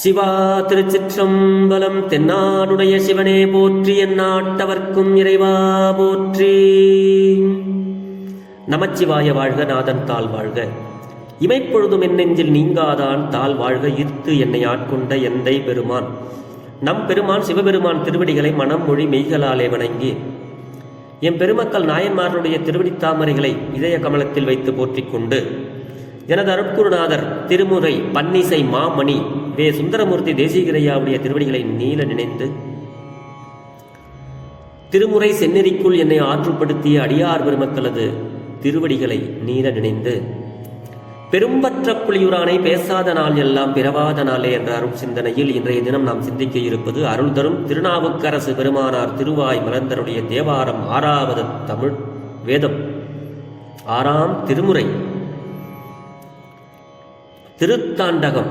சிவா திருச்சிற்றம்பலம். தென்னாடுடைய சிவனே போற்றி, எந்நாட்டவர்க்கும் இறைவா போற்றி. நமச்சிவாய வாழ்க, நாதன் தாள் வாழ்க. இமைப்பொழுதும் என் நெஞ்சில் நீங்காதான் தாள் வாழ்க. ஈர்த்து என்னை ஆட்கொண்ட எந்தை பெருமான் நம் பெருமான் சிவபெருமான் திருவடிகளை மனம் மொழி மெய்களாலே வணங்கி என் பெருமக்கள் நாயன்மார்களுடைய திருவடித் தாமரைகளை இதய கமலத்தில் வைத்து போற்றிக் கொண்டு எனது அருட்குருநாதர் திருமுறை பன்னிசை மாமணி வே சுந்தரமூர்த்தி தேசிகரையாவுடைய திருவடிகளை நீல நினைந்து திருமுறை செந்நெறிக்குள் என்னை ஆற்றுப்படுத்திய அடியார் பெருமக்களது திருவடிகளை நீல நினைந்து பெரும்பற்ற புலியுரானை பேசாத நாள் எல்லாம் பிறவாத நாளே என்ற அருள் சிந்தனையில் இன்றைய தினம் நாம் சிந்திக்க இருப்பது அருள் தரும் திருநாவுக்கரசு பெருமானார் திருவாய் மலர்ந்தருடைய தேவாரம் 6வது தமிழ் வேதம் 6ஆம் திருமுறை திருத்தாண்டகம்.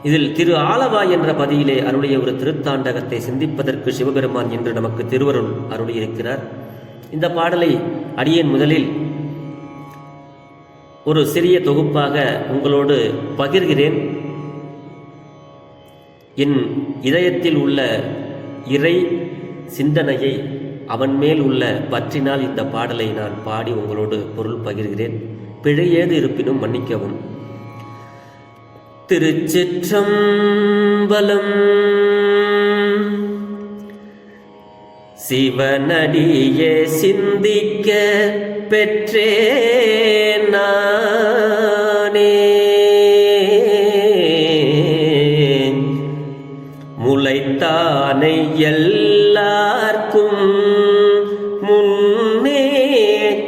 இதில் திரு ஆலவாய் என்ற பதியிலே அருளிய ஒரு திருத்தாண்டகத்தை சிந்திப்பதற்கு சிவபெருமான் இன்று நமக்கு திருவருள் அருளியிருக்கிறார். இந்த பாடலை அடியேன் முதலில் ஒரு சிறிய தொகுப்பாக உங்களோடு பகிர்கிறேன். என் இதயத்தில் உள்ள இறை சிந்தனையை அவன் மேல் உள்ள பற்றினால் இந்த பாடலை நான் பாடி உங்களோடு பொருள் பகிர்கிறேன். பிழையேது இருப்பினும் மன்னிக்கவும். திருச்சிற்றம்பலம். சிவனடியே சிந்திக்க பெற்றே நானே முளைத்தானை எல்லார்க்கும் முன்னே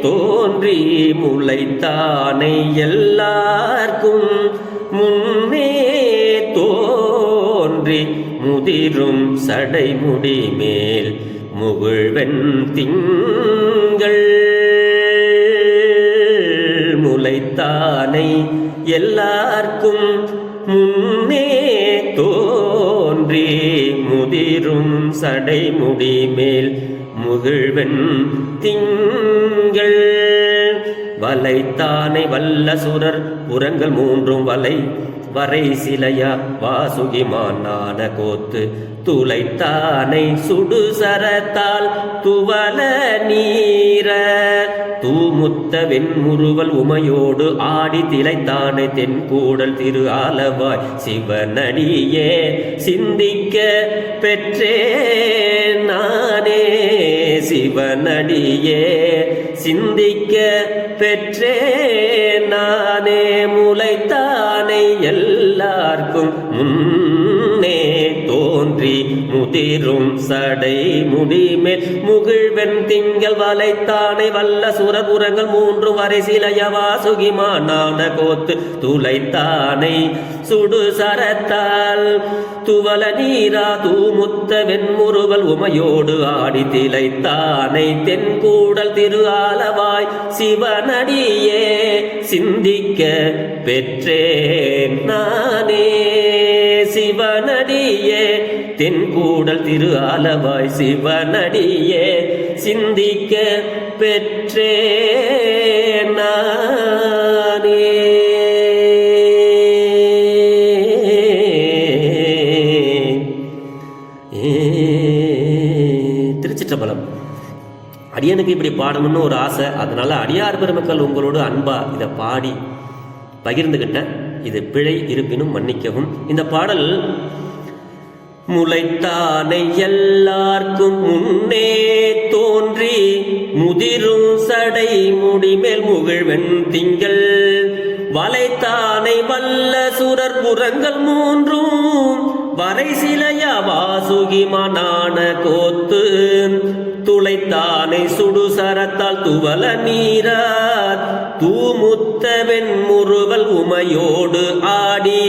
தோன்றி முளைத்தானை எல்லார்க்கும் முன்னே தோன்றி முதிரும் சடைமுடி மேல் முகிழ்வெண் திங்கள் முளைத்தானை எல்லார்க்கும் முன்னே தோன்றி முதிரும் சடைமுடி மேல் முகிழ்வெண் திங்கள் வலைத்தானை வல்ல சுரர் புறங்கள் மூன்றும் வலை வரை சிலையா வாசுகிமான கோத்து துளைத்தானை சுடு சரத்தால் துவல நீர தூமுத்த வெண்முறுவல் உமையோடு ஆடி திளைத்தானை தென்கூடல் திரு ஆலவாய் சிவனடியே சிந்திக்க பெற்றே நானே சிவனடியே சிந்திக்க பெற்றே நானே முளைத்தானை எல்லார்க்கும் முன்னே தோன்றி முதிரும் சடை முடிமேல் முகிழ்வெண் திங்கள் வலைத்தானை வல்ல சுரபுரங்கள் மூன்று வரை சிலைய வாசுகிமான கோத்து துளைத்தானை சுடு சரத்தால் துவல நீரா தூமுத்த வெண்முறுவல் உமையோடு ஆடி திளைத்தானை தென்கூடல் திரு ஆலவாய் சிவனடியே சிந்திக்க பெற்றேன் நானே சிவனடியே தென்கூடல் திரு ஆலவாய் சிவனடியே சிந்திக்க பெற்றேன் நானே. திருச்சிற்றம்பலம். அடியனுக்கு இப்படி பாடணும்னு ஒரு ஆசை. அதனால அடியார் பெருமக்கள் உங்களோடு அன்பா இதை பாடி பகிர்ந்துகிட்டேன். இது பிழை இருப்பினும் மன்னிக்கவும். இந்த பாடல் முளைத்தானை எல்லார்க்கும் முன்னே தோன்றி முதிரும் சடை முடிமேல் முகிழ்வெண் திங்கள் வலைத்தானை வல்ல சுரர் புறங்கள் மூன்றும் வரை சிலைய வாசுகிமான கோத்து துளைத்தானை சுடு சரத்தால் துவல நீரார் தூமுத்த வெண்முறுவல் உமையோடு ஆடி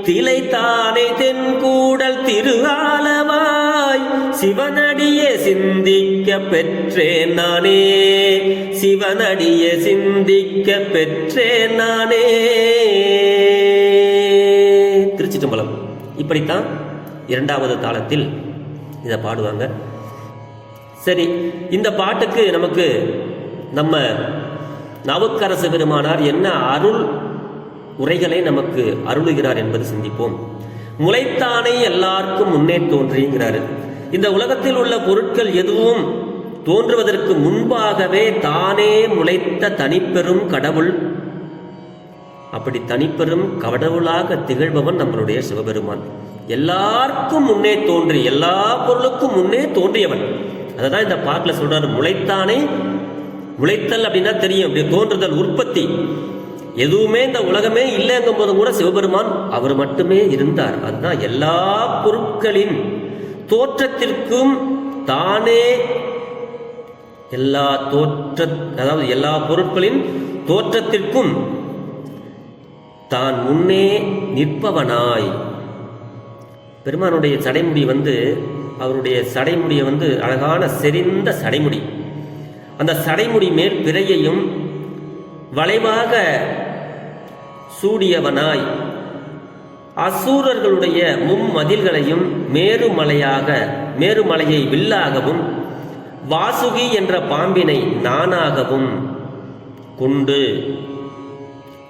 திளைத்தானை தென்கூடல் திரு ஆலவாய் சிவனடியே சிந்திக்க பெற்றேன் நானே சிவனடியே சிந்திக்க பெற்றேன் நானே. திருச்சிற்றம்பலம். இப்படித்தான் 2வது தாளத்தில் இதை பாடுவாங்க. சரி, இந்த பாட்டுக்கு நமக்கு நம்ம நாவுக்கரசு பெருமானார் என்ன அருள் உரைகளை நமக்கு அருளுகிறார் என்பது சிந்திப்போம். முளைத்தானே எல்லாருக்கும் முன்னே தோன்றிங்கிறாரு. இந்த உலகத்தில் உள்ள பொருட்கள் எதுவும் தோன்றுவதற்கு முன்பாகவே தானே முளைத்த தனிப்பெரும் கடவுள், அப்படி தனிப்பெரும் கடவுளாக திகழ்பவன் நம்மளுடைய சிவபெருமான். எல்லாருக்கும் முன்னே தோன்றி, எல்லா பொருளுக்கும் முன்னே தோன்றியவன். அததான் இந்த பாட்டில் சொல்றாரு, முளைத்தானே. முளைத்தல் அப்படின்னா தெரியும், அப்படி தோன்றுதல், உற்பத்தி. எதுவுமே இந்த உலகமே இல்லைங்கும் போது கூட சிவபெருமான் அவர் மட்டுமே இருந்தார். அதுதான் எல்லா பொருட்களின் தோற்றத்திற்கும் தானே, அதாவது எல்லா பொருட்களின் தோற்றத்திற்கும் தான் முன்னே நிற்பவனாய். பெருமானுடைய சடைமுடி அவருடைய சடைமுடியை அழகான செறிந்த சடைமுடி. அந்த சடைமுடி மேல் பிறையையும் வளைவாக சூடியவனாய் அசூரர்களுடைய மும்மதில்களையும் மேருமலையை வில்லாகவும் வாசுகி என்ற பாம்பினை நானாகவும் கொண்டு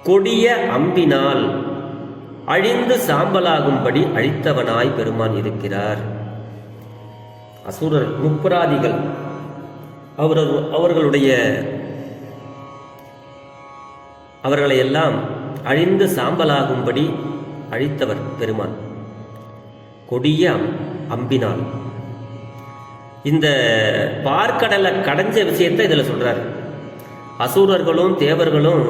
கொடிய அம்பினால் அழிந்து சாம்பலாகும்படி அழித்தவனாய் பெருமான் இருக்கிறார். அசுரர் முப்பராதிகள் அவர்களை எல்லாம் அழிந்து சாம்பலாகும்படி அழித்தவர் பெருமான் கொடிய அம்பினால். இந்த பார்க்கடலை கடைஞ்ச விஷயத்தை இதுல சொல்றார். அசுரர்களும் தேவர்களும்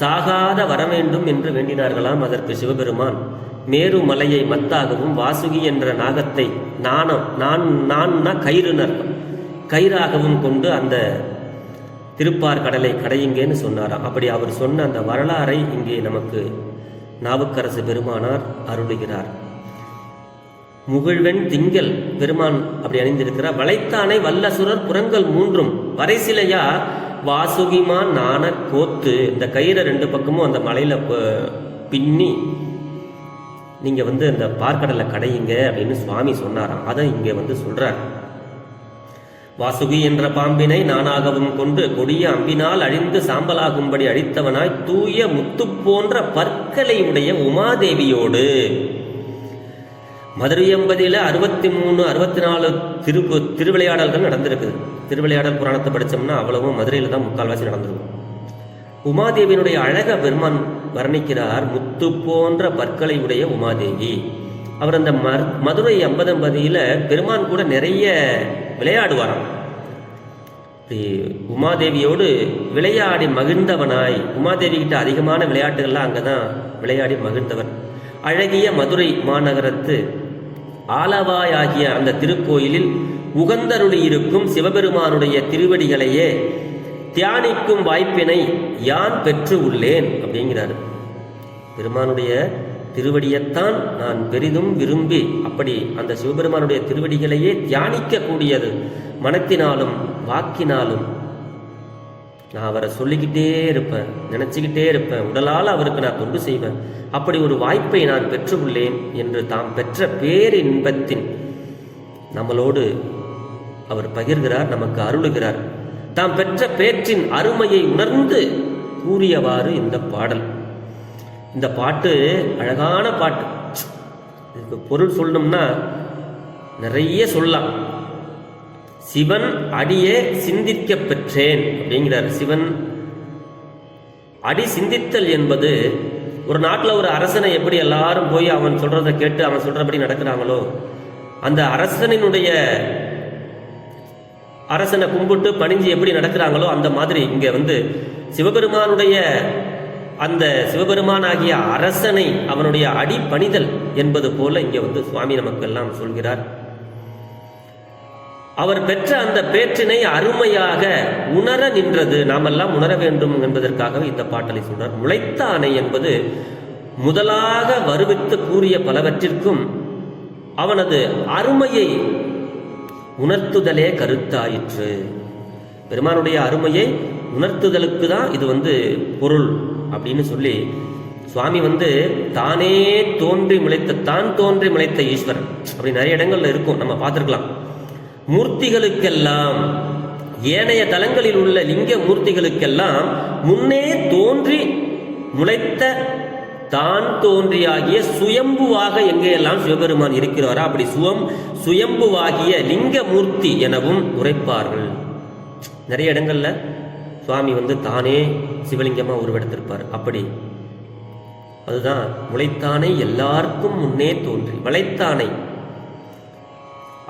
சாகாத வர வேண்டும் என்று வேண்டினார்களாம். அதற்கு சிவபெருமான் மேருமலையை மத்தாகவும் வாசுகி என்ற நாகத்தை கயிறாகவும் கொண்டு அந்த திருப்பார்கடலை கடையுங்கன்னு சொன்னாராம். அப்படி அவர் சொன்ன அந்த வரலாறை இங்கே நமக்கு நாவுக்கரசு பெருமானார் அருளுகிறார். முகிழ்வெண் திங்கள் பெருமான் அப்படி அணிந்திருக்கிறார். வளைத்தானை வல்லசுரர் புறங்கள் மூன்றும் வரைசிலையா வாசுகிமான் நான கோத்து. இந்த கயிறை ரெண்டு பக்கமும் அந்த மலையில பின்னி நீங்க அந்த பார்க்கடலை கடையுங்க அப்படின்னு சுவாமி சொன்னாராம். அதை இங்க சொல்றார். வாசுகி என்ற பாம்பினை நானாகவும் கொண்டு கொடிய அம்பினால் அழிந்து சாம்பலாகும்படி அழித்தவனாய் தூய முத்து போன்ற பற்களை உடைய உமாதேவியோடு மதுரை 80 63 64 திருவிளையாடல்கள் நடந்திருக்குது. திருவிளையாடல் புராணத்தை படித்தோம்னா அவ்வளவும் மதுரையில் தான் முக்கால்வாசி நடந்திருக்கும். உமாதேவியினுடைய அழக பெருமான் வர்ணிக்கிறார். முத்து போன்ற பற்களை உடைய உமாதேவி. அவர் அந்த மதுரை 50 பெருமான் கூட நிறைய விளையாடுவாராம். உமாதேவியோடு விளையாடி மகிழ்ந்தவனாய், உமாதேவி கிட்ட அதிகமான விளையாட்டுகள்லாம் அங்கதான் விளையாடி மகிழ்ந்தவன். அழகிய மதுரை மாநகரத்து ஆலவாய் ஆகிய அந்த திருக்கோயிலில் உகந்தருளி இருக்கும் சிவபெருமானுடைய திருவடிகளையே தியானிக்கும் வாய்ப்பினை யான் பெற்று உள்ளேன் அப்படிங்கிறார். பெருமானுடைய திருவடியைத்தான் நான் பெரிதும் விரும்பி அப்படி அந்த சிவபெருமானுடைய திருவடிகளையே தியானிக்க கூடியது. மனத்தினாலும் வாக்கினாலும் நான் அவரை சொல்லிக்கிட்டே இருப்பேன், நினைச்சுக்கிட்டே இருப்பேன், உடலால் அவருக்கு நான் தொண்டு செய்வேன். அப்படி ஒரு வாய்ப்பை நான் பெற்று உள்ளேன் என்று தாம் பெற்ற பேரின்பத்தின் நம்மளோடு அவர் பகிர்கிறார், நமக்கு அருளுகிறார். தாம் பெற்ற பேற்றின் அருமையை உணர்ந்து கூறியவாறு இந்த பாடல். இந்த பாட்டு அழகான பாட்டு. இதுக்கு பொருள் சொல்லணும்னா நிறைய சொல்லலாம். சிவன் அடியே சிந்திக்க பெற்றேன் அப்படிங்கிறார். சிவன் அடி சிந்தித்தல் என்பது, ஒரு நாட்டில் ஒரு அரசனை எப்படி எல்லாரும் போய் அவன் சொல்றதை கேட்டு அவன் சொல்றபடி நடக்கிறாங்களோ, அந்த அரசனை கும்பிட்டு பணிஞ்சு எப்படி நடக்கிறாங்களோ அந்த மாதிரி இங்க சிவபெருமானுடைய அந்த சிவபெருமான் ஆகிய அரசனை அவனுடைய அடி பணிதல் என்பது போல இங்க சுவாமி நமக்கு எல்லாம் சொல்கிறார். அவர் பெற்ற அந்த பேற்றினை அருமையாக உணர நின்றது. நாமெல்லாம் உணர வேண்டும் என்பதற்காகவே இந்த பாட்டலை சொல்றார். முளைத்தானை என்பது முதலாக வருவித்து கூறிய பலவற்றிற்கும் அவனது அருமையை உணர்த்துதலே கருத்தாயிற்று. பெருமானுடைய அருமையை உணர்த்துதலுக்கு தான் இது பொருள் அப்படின்னு சொல்லி சுவாமி தானே தோன்றி முளைத்த ஈஸ்வரன் அப்படி நிறைய இடங்கள்ல இருக்கும், நம்ம பார்த்துருக்கலாம். மூர்த்திகளுக்கெல்லாம், ஏனைய தலங்களில் உள்ள லிங்க மூர்த்திகளுக்கெல்லாம் முன்னே தோன்றி முளைத்த தான் தோன்றியாகிய சுயம்புவாக எங்கேயெல்லாம் சிவபெருமான் இருக்கிறாரோ அப்படி சுயம்புவாகிய லிங்கமூர்த்தி எனவும் உரைப்பார்கள். நிறைய இடங்கள்ல சுவாமி தானே சிவலிங்கமா உருவெடுத்திருப்பார். அப்படி அதுதான் முளைத்தானை எல்லாருக்கும் முன்னே தோன்றி வளைத்தானை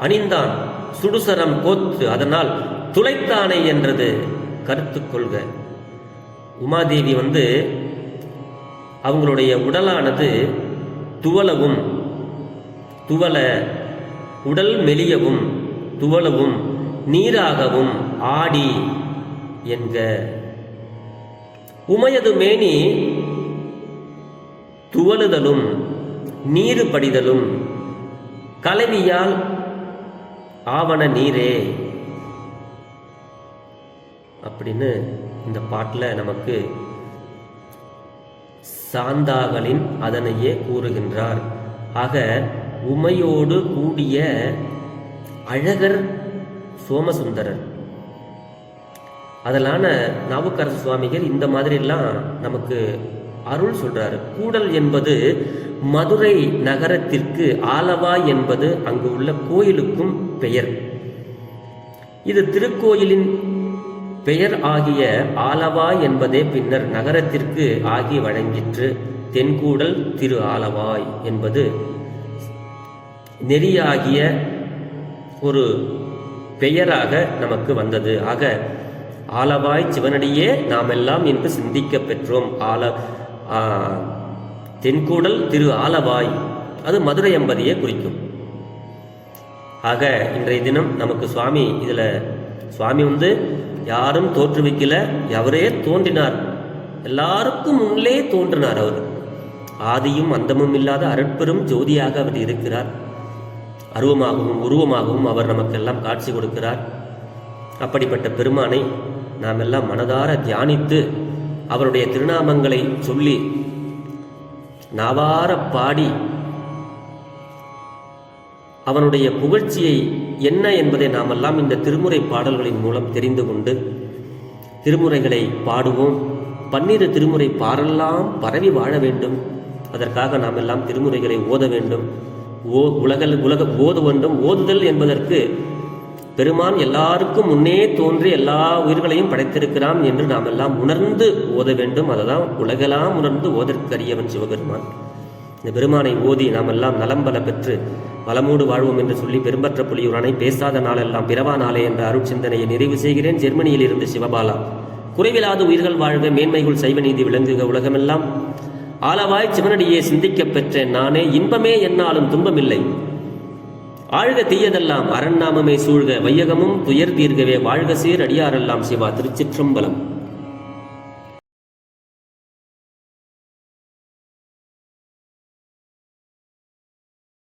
அணிந்தான் சுடுசரம் கோத்து அதனால் துளைத்தானை என்றது கருத்து கொள்க. உமாதேவி அவங்களுடைய உடலானது துவல உடல் மெலியவும் துவலவும் நீராகவும் ஆடி என்க. உமையது மேனி துவலுதலும் நீரு படிதலும் கலவியால் ஆவண நீரே அப்படின்னு இந்த பாட்டில் நமக்கு சாந்தாகளின் அதனையே கூறுகின்றார். ஆக உமையோடு கூடிய அழகர் சோமசுந்தரர். அதனால நாவுக்கரசு சுவாமிகள் இந்த மாதிரிலாம் நமக்கு அருள் சொல்றாரு. கூடல் என்பது மதுரை நகரத்திற்கு ஆலவாய் என்பது அங்கு உள்ள கோயிலுக்கும் பெயர். இது திருக்கோயிலின் பெயர் ஆகிய ஆலவாய் என்பதே பின்னர் நகரத்திற்கு ஆகி வழங்கிற்று. தென்கூடல் திரு ஆலவாய் என்பது நெறியாகிய ஒரு பெயராக நமக்கு வந்தது. ஆக ஆலவாய் சிவனடியே நாம் எல்லாம் என்று சிந்திக்க பெற்றோம். தென்கூடல் திரு ஆலவாய் அது மதுரை என்பதையே குறிக்கும். ஆக இன்றைய தினம் நமக்கு சுவாமி யாரும் தோற்றுவிக்கல, அவரே தோன்றினார். எல்லாருக்கும் முன்னே தோன்றினார். அவர் ஆதியும் அந்தமும் இல்லாத அருட்பெரும் ஜோதியாக அவர் இருக்கிறார். அருவமாகவும் உருவமாகவும் அவர் நமக்கெல்லாம் காட்சி கொடுக்கிறார். அப்படிப்பட்ட பெருமானை நாம் எல்லாம் மனதார தியானித்து அவருடைய திருநாமங்களை சொல்லி நாவார பாடி அவனுடைய புகழ்ச்சியை என்ன என்பதை நாமெல்லாம் இந்த திருமுறை பாடல்களின் மூலம் தெரிந்து கொண்டு திருமுறைகளை பாடுவோம். 12 திருமுறை பாரெல்லாம் பரவி வாழ வேண்டும். அதற்காக நாம் எல்லாம் திருமுறைகளை ஓத வேண்டும். ஓத வேண்டும். ஓதுதல் என்பதற்கு பெருமான் எல்லாருக்கும் முன்னே தோன்றி எல்லா உயிர்களையும் படைத்திருக்கிறான் என்று நாம் எல்லாம் உணர்ந்து ஓத வேண்டும். அதுதான் உலகெல்லாம் உணர்ந்து ஓதற்கரியவன் சிவபெருமான். இந்த பெருமானை ஓதி நாம் எல்லாம் நலம்பல பெற்று வளமோடு வாழ்வோம் என்று சொல்லி பெரும்பற்ற புலியூரானை பேசாத நாளெல்லாம் பிறவா நாளே என்ற அருட்சிந்தனையை நிறைவு செய்கிறேன். ஜெர்மனியில் இருந்து சிவபாலா. குறைவிலாத உயிர்கள் வாழ்க, மேன்மைகள் சைவ நீதி விளங்குக, உலகமெல்லாம் ஆலவாய் சிவனடியே சிந்திக்க பெற்றேன் நானே, இன்பமே என்னாலும் துன்பமில்லை, ஆழ்க தீயதெல்லாம் அரண்நாமமே சூழ்க, வையகமும் துயர் தீர்கவே வாழ்க சீர் அடியாரெல்லாம் சிவா. திருச்சிற்றம்பலம்.